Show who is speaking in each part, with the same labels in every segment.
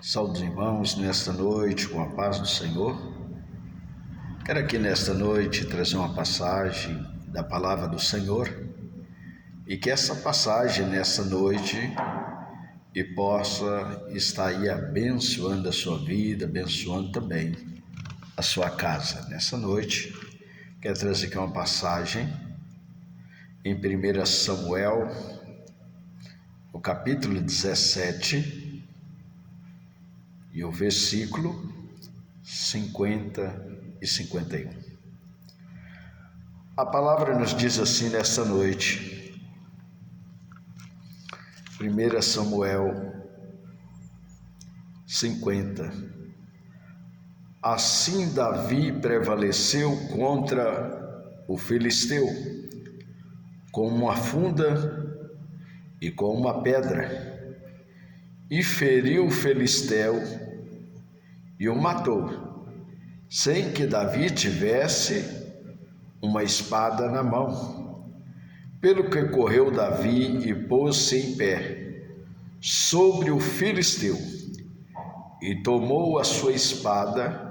Speaker 1: Saúde, irmãos, nesta noite, com a paz do Senhor. Quero aqui nesta noite trazer uma passagem da palavra do Senhor e que essa passagem nessa noite e possa estar aí abençoando a sua vida, abençoando também a sua casa. Nessa noite, quero trazer aqui uma passagem em 1 Samuel, no capítulo 17, e o versículo 50 e 51. A palavra nos diz assim nesta noite, 1 Samuel 50. Assim Davi prevaleceu contra o filisteu, com uma funda e com uma pedra, e feriu o filisteu e o matou, sem que Davi tivesse uma espada na mão. Pelo que correu Davi e pôs-se em pé sobre o filisteu, e tomou a sua espada,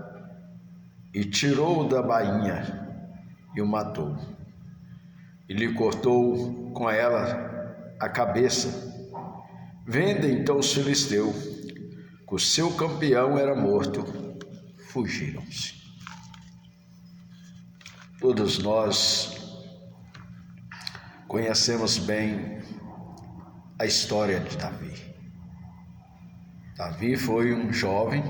Speaker 1: e tirou-o da bainha, e o matou. E lhe cortou com ela a cabeça. Vendo então os filisteus que o seu campeão era morto, fugiram-se. Todos nós conhecemos bem a história de Davi. Davi foi um jovem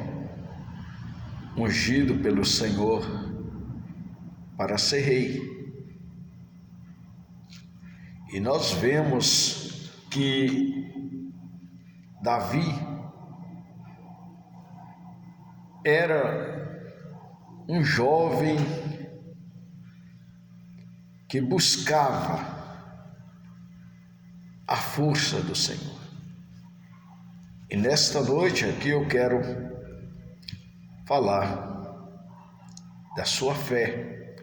Speaker 1: ungido pelo Senhor para ser rei. E nós vemos que Davi era um jovem que buscava a força do Senhor. E nesta noite aqui eu quero falar da sua fé,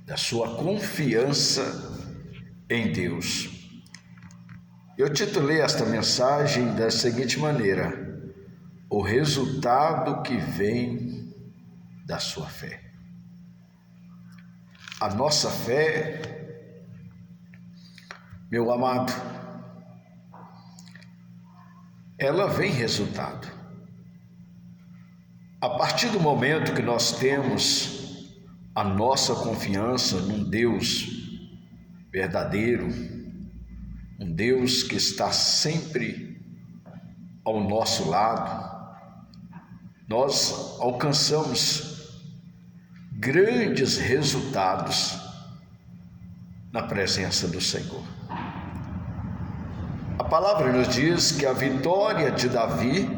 Speaker 1: da sua confiança em Deus. Eu titulei esta mensagem da seguinte maneira: o resultado que vem da sua fé. A nossa fé, meu amado, ela vem resultado. A partir do momento que nós temos a nossa confiança num Deus verdadeiro, um Deus que está sempre ao nosso lado, nós alcançamos grandes resultados na presença do Senhor. A palavra nos diz que a vitória de Davi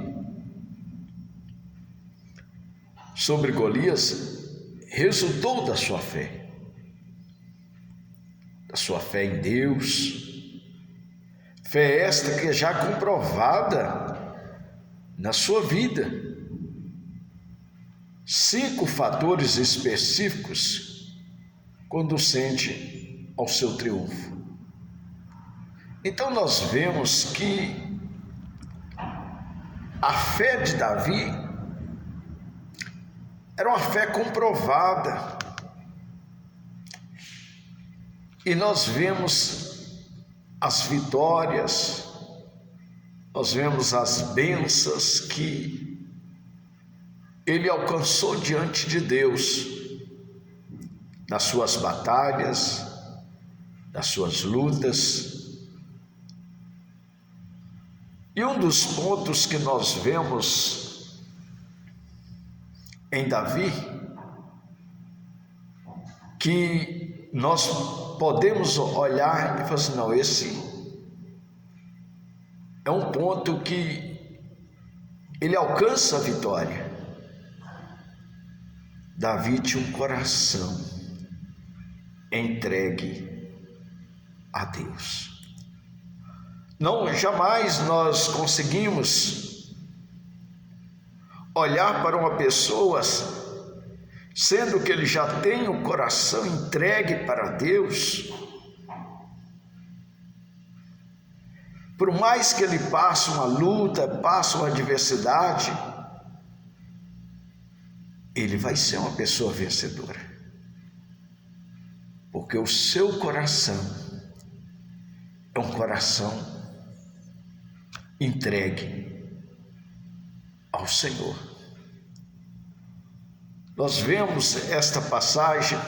Speaker 1: sobre Golias resultou da sua fé em Deus, fé esta que é já comprovada na sua vida. 5 fatores específicos conducentes ao seu triunfo. Então nós vemos que a fé de Davi era uma fé comprovada. E nós vemos as vitórias, nós vemos as bênçãos que ele alcançou diante de Deus, nas suas batalhas, nas suas lutas. E um dos pontos que nós vemos em Davi, que nós podemos olhar e falar assim, não, esse é um ponto que ele alcança a vitória. Davi tinha um coração entregue a Deus. Não, jamais nós conseguimos olhar para uma pessoa, sendo que ele já tem o coração entregue para Deus, por mais que ele passe uma luta, passe uma adversidade, ele vai ser uma pessoa vencedora. Porque o seu coração é um coração entregue ao Senhor. Nós vemos esta passagem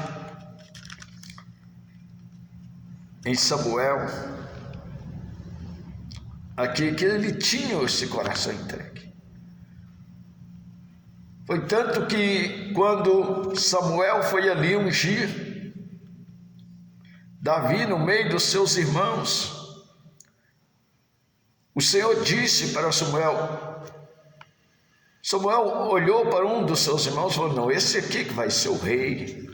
Speaker 1: em Samuel, aqui que ele tinha esse coração entregue. Foi tanto que quando Samuel foi ali ungir Davi no meio dos seus irmãos, o Senhor disse para Samuel olhou para um dos seus irmãos e falou: não, esse aqui que vai ser o rei.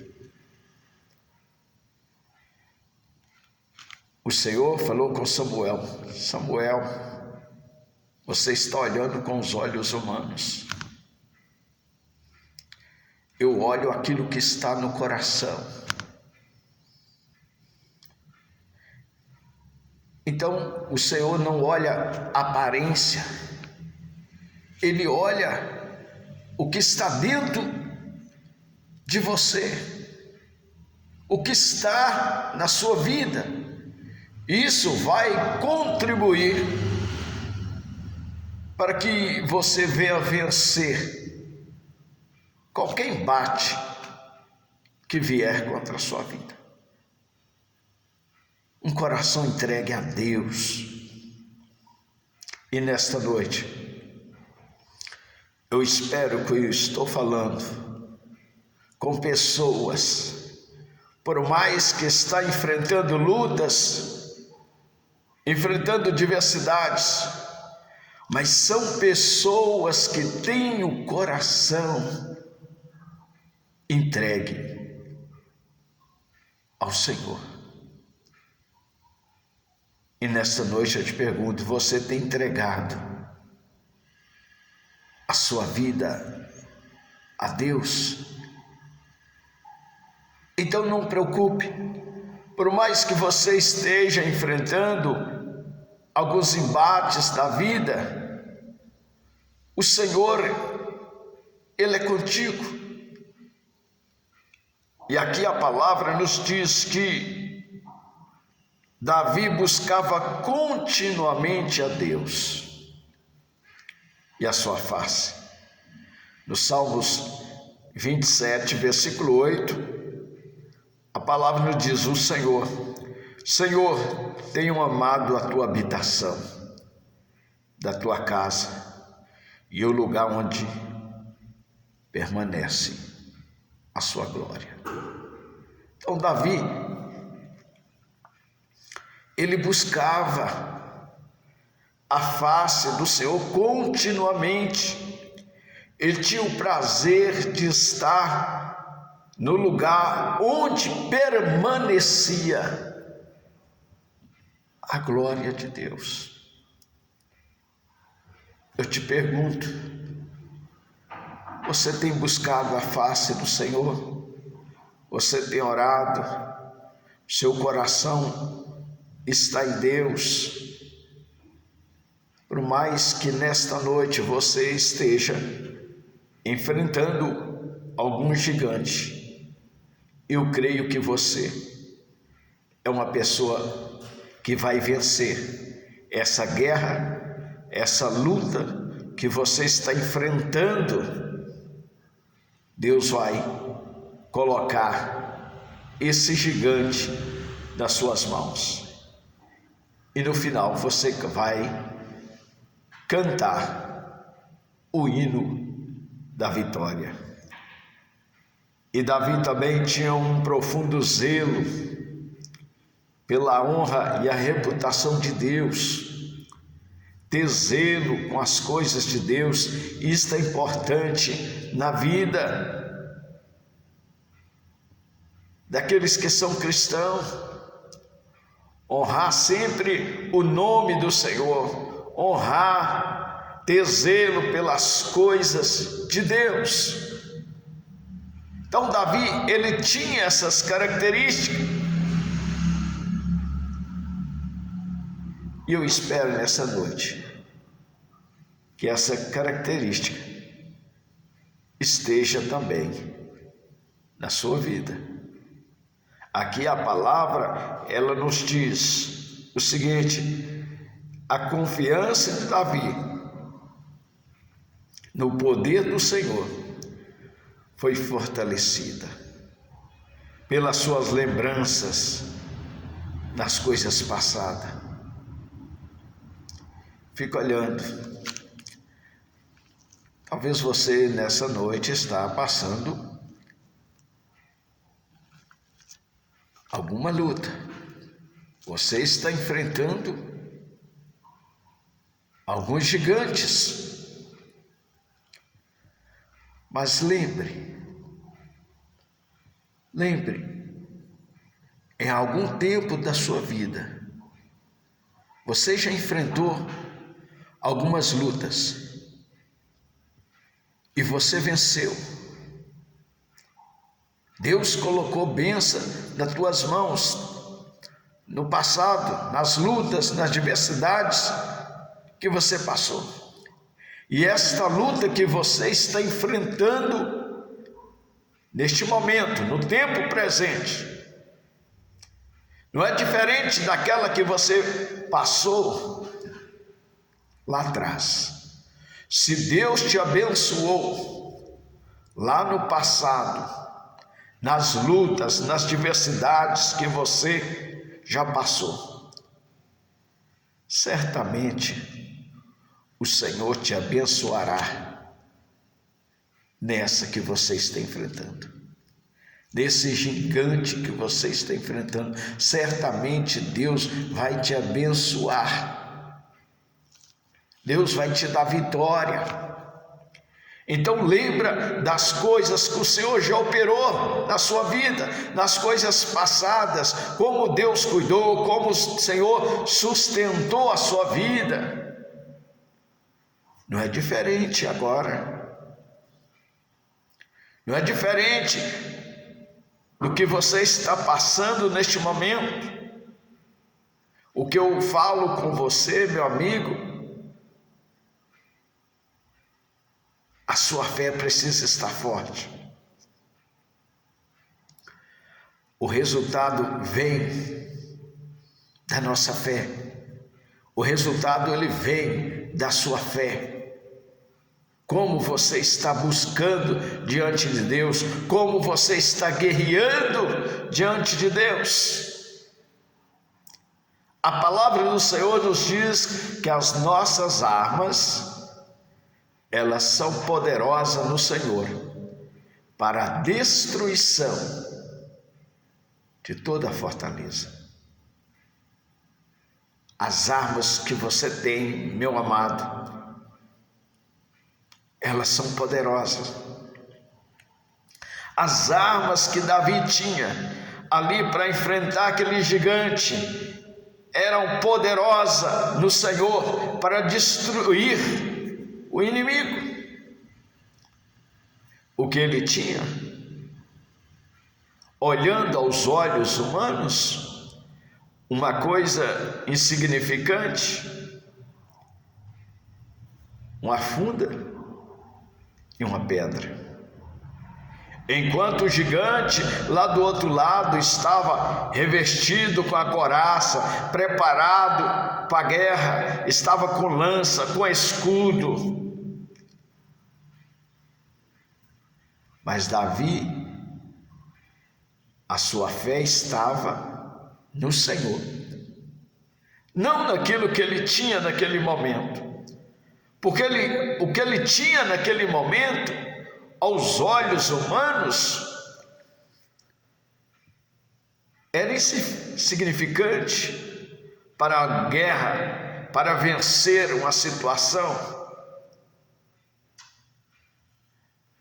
Speaker 1: O Senhor falou com Samuel: Samuel, você está olhando com os olhos humanos. Eu olho aquilo que está no coração. Então, o Senhor não olha a aparência, Ele olha o que está dentro de você, o que está na sua vida. Isso vai contribuir para que você venha vencer qualquer embate que vier contra a sua vida. Um coração entregue a Deus. E nesta noite, eu espero que eu estou falando com pessoas, por mais que está enfrentando lutas, enfrentando diversidades, mas são pessoas que têm o coração entregue ao Senhor. E nesta noite eu te pergunto: você tem entregado a sua vida a Deus? Então não preocupe, por mais que você esteja enfrentando alguns embates da vida, o Senhor, Ele é contigo. E aqui a palavra nos diz que Davi buscava continuamente a Deus e a sua face. No Salmos 27, versículo 8, a palavra nos diz: o Senhor, tenho amado a tua habitação, da tua casa, e o lugar onde permanece a sua glória. Então Davi, ele buscava a face do Senhor continuamente. Ele tinha o prazer de estar no lugar onde permanecia a glória de Deus. Eu te pergunto: você tem buscado a face do Senhor? Você tem orado? Seu coração está em Deus? Por mais que nesta noite você esteja enfrentando algum gigante, eu creio que você é uma pessoa que vai vencer essa guerra, essa luta que você está enfrentando. Deus vai colocar esse gigante nas suas mãos. E no final você vai cantar o hino da vitória. E Davi também tinha um profundo zelo pela honra e a reputação de Deus. Ter zelo com as coisas de Deus, isto é importante na vida daqueles que são cristãos. Honrar sempre o nome do Senhor, honrar, ter zelo pelas coisas de Deus. Então Davi, ele tinha essas características. E eu espero nessa noite que essa característica esteja também na sua vida. Aqui a palavra, ela nos diz o seguinte: a confiança de Davi no poder do Senhor foi fortalecida pelas suas lembranças das coisas passadas. Fica olhando. Talvez você nessa noite está passando alguma luta. Você está enfrentando alguns gigantes. Mas lembre, em algum tempo da sua vida, você já enfrentou algumas lutas e você venceu. Deus colocou bênção nas tuas mãos no passado, nas lutas, nas adversidades que você passou. E esta luta que você está enfrentando neste momento, no tempo presente, não é diferente daquela que você passou lá atrás. Se Deus te abençoou lá no passado, nas lutas, nas diversidades que você já passou, certamente o Senhor te abençoará nessa que você está enfrentando, nesse gigante que você está enfrentando. Certamente Deus vai te abençoar, Deus vai te dar vitória. Então lembra das coisas que o Senhor já operou na sua vida, nas coisas passadas, como Deus cuidou, como o Senhor sustentou a sua vida. Não é diferente agora. Não é diferente do que você está passando neste momento. O que eu falo com você, meu amigo, a sua fé precisa estar forte. O resultado vem da nossa fé. O resultado ele vem da sua fé. Como você está buscando diante de Deus, como você está guerreando diante de Deus. A palavra do Senhor nos diz que as nossas armas, elas são poderosas no Senhor para a destruição de toda a fortaleza. As armas que você tem, meu amado, elas são poderosas. As armas que Davi tinha ali para enfrentar aquele gigante eram poderosas no Senhor para destruir o inimigo. O que ele tinha, olhando aos olhos humanos, uma coisa insignificante, uma funda e uma pedra. Enquanto o gigante lá do outro lado estava revestido com a couraça, preparado para a guerra, estava com lança, com escudo. Mas Davi, a sua fé estava no Senhor, não naquilo que ele tinha naquele momento, porque o que ele tinha naquele momento, aos olhos humanos, era insignificante para a guerra, para vencer uma situação.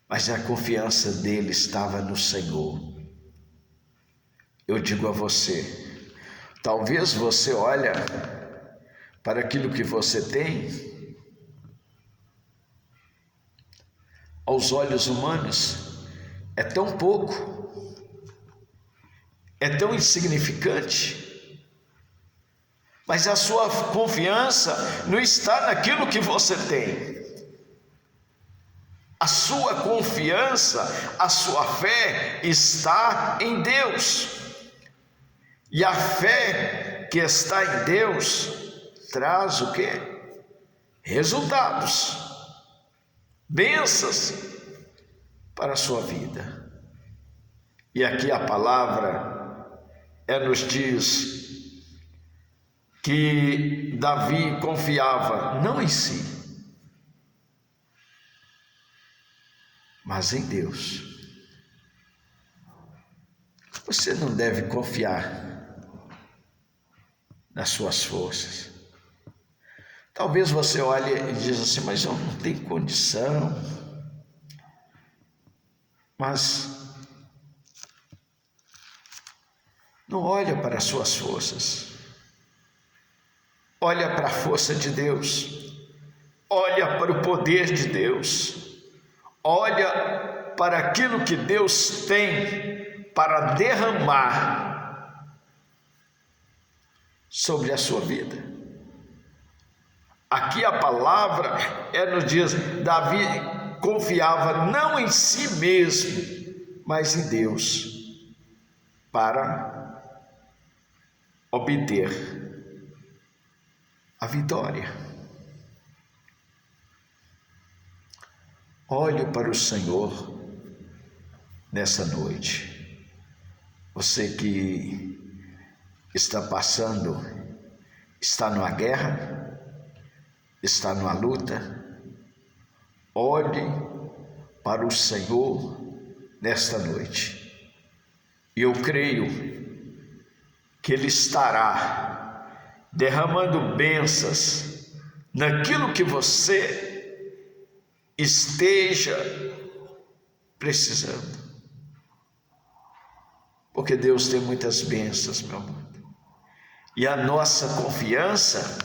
Speaker 1: Mas a confiança dele estava no Senhor. Eu digo a você, talvez você olhe para aquilo que você tem, aos olhos humanos, é tão pouco, é tão insignificante, mas a sua confiança não está naquilo que você tem. A sua confiança, a sua fé está em Deus. E a fé que está em Deus traz o quê? Resultados, bênçãos para a sua vida. E aqui a palavra nos diz que Davi confiava não em si, mas em Deus. Você não deve confiar nas suas forças. Talvez você olhe e diz assim, mas eu não tenho condição. Mas não olha para as suas forças. Olha para a força de Deus. Olha para o poder de Deus. Olha para aquilo que Deus tem para derramar sobre a sua vida. Aqui a palavra nos diz, Davi confiava não em si mesmo, mas em Deus, para obter a vitória. Olhe para o Senhor nessa noite. Você que está passando, está numa guerra, está numa luta, olhe para o Senhor nesta noite. E eu creio que Ele estará derramando bênçãos naquilo que você esteja precisando. Porque Deus tem muitas bênçãos, meu amor. E a nossa confiança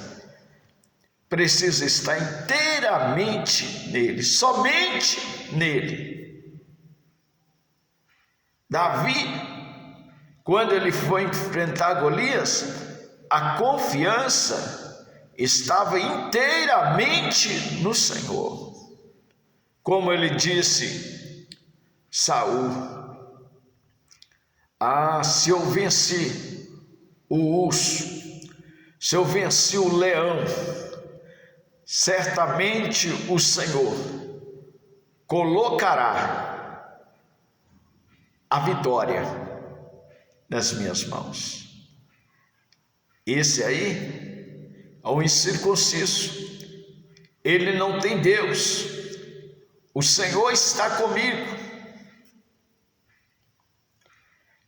Speaker 1: precisa estar inteiramente nele, somente nele. Davi, quando ele foi enfrentar Golias, a confiança estava inteiramente no Senhor. Como ele disse, Saul, se eu venci o urso, se eu venci o leão, certamente o Senhor colocará a vitória nas minhas mãos. Esse aí é o incircunciso, ele não tem Deus, o Senhor está comigo.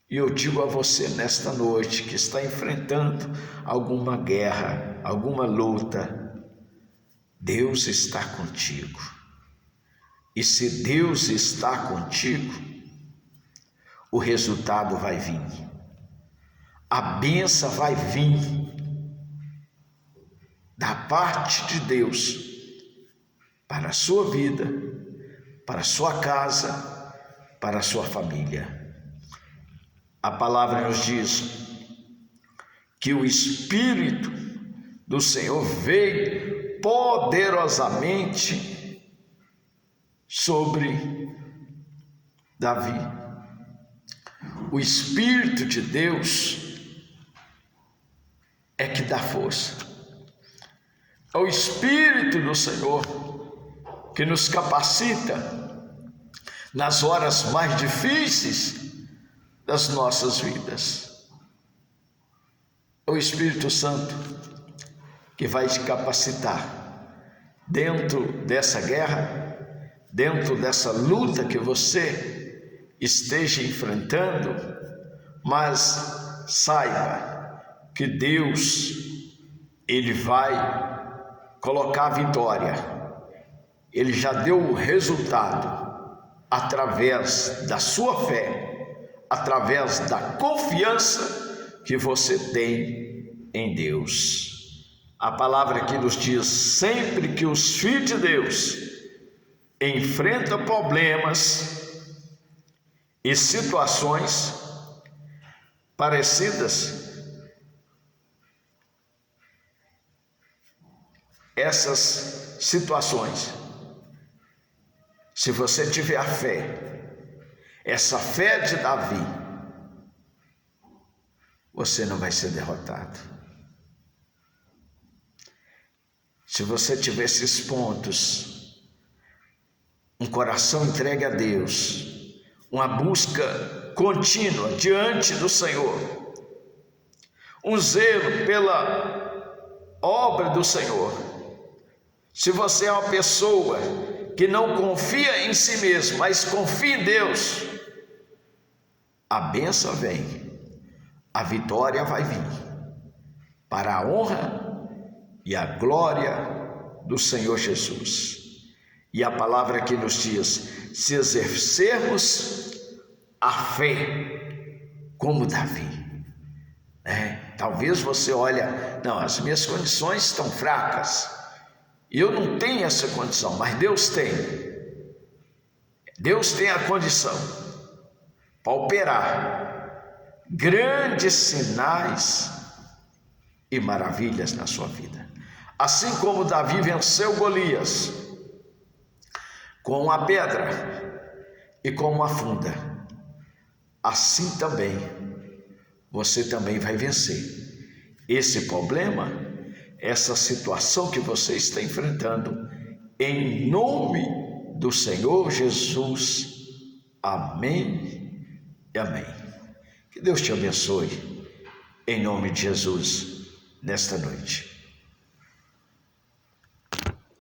Speaker 1: E eu digo a você nesta noite que está enfrentando alguma guerra, alguma luta, Deus está contigo. E se Deus está contigo, o resultado vai vir. A bênção vai vir da parte de Deus para a sua vida, para a sua casa, para a sua família. A palavra nos diz que o Espírito do Senhor veio poderosamente sobre Davi. O Espírito de Deus é que dá força. É o Espírito do Senhor que nos capacita nas horas mais difíceis das nossas vidas. É o Espírito Santo que vai te capacitar dentro dessa guerra, dentro dessa luta que você esteja enfrentando, mas saiba que Deus, Ele vai colocar a vitória. Ele já deu o resultado através da sua fé, através da confiança que você tem em Deus. A palavra aqui nos diz, sempre que os filhos de Deus enfrentam problemas e situações parecidas, essas situações Se você tiver a fé, essa fé de Davi, você não vai ser derrotado. Se você tiver esses pontos, um coração entregue a Deus, uma busca contínua diante do Senhor, um zelo pela obra do Senhor. Se você é uma pessoa que não confia em si mesmo, mas confia em Deus, a bênção vem, a vitória vai vir, para a honra e a glória do Senhor Jesus. E a palavra aqui nos diz: se exercermos a fé como Davi, talvez você olha, não, as minhas condições estão fracas, eu não tenho essa condição, mas Deus tem. Deus tem a condição para operar grandes sinais e maravilhas na sua vida. Assim como Davi venceu Golias com uma pedra e com uma funda, assim também você também vai vencer esse problema, essa situação que você está enfrentando, em nome do Senhor Jesus. Amém e amém. Que Deus te abençoe, em nome de Jesus, nesta noite.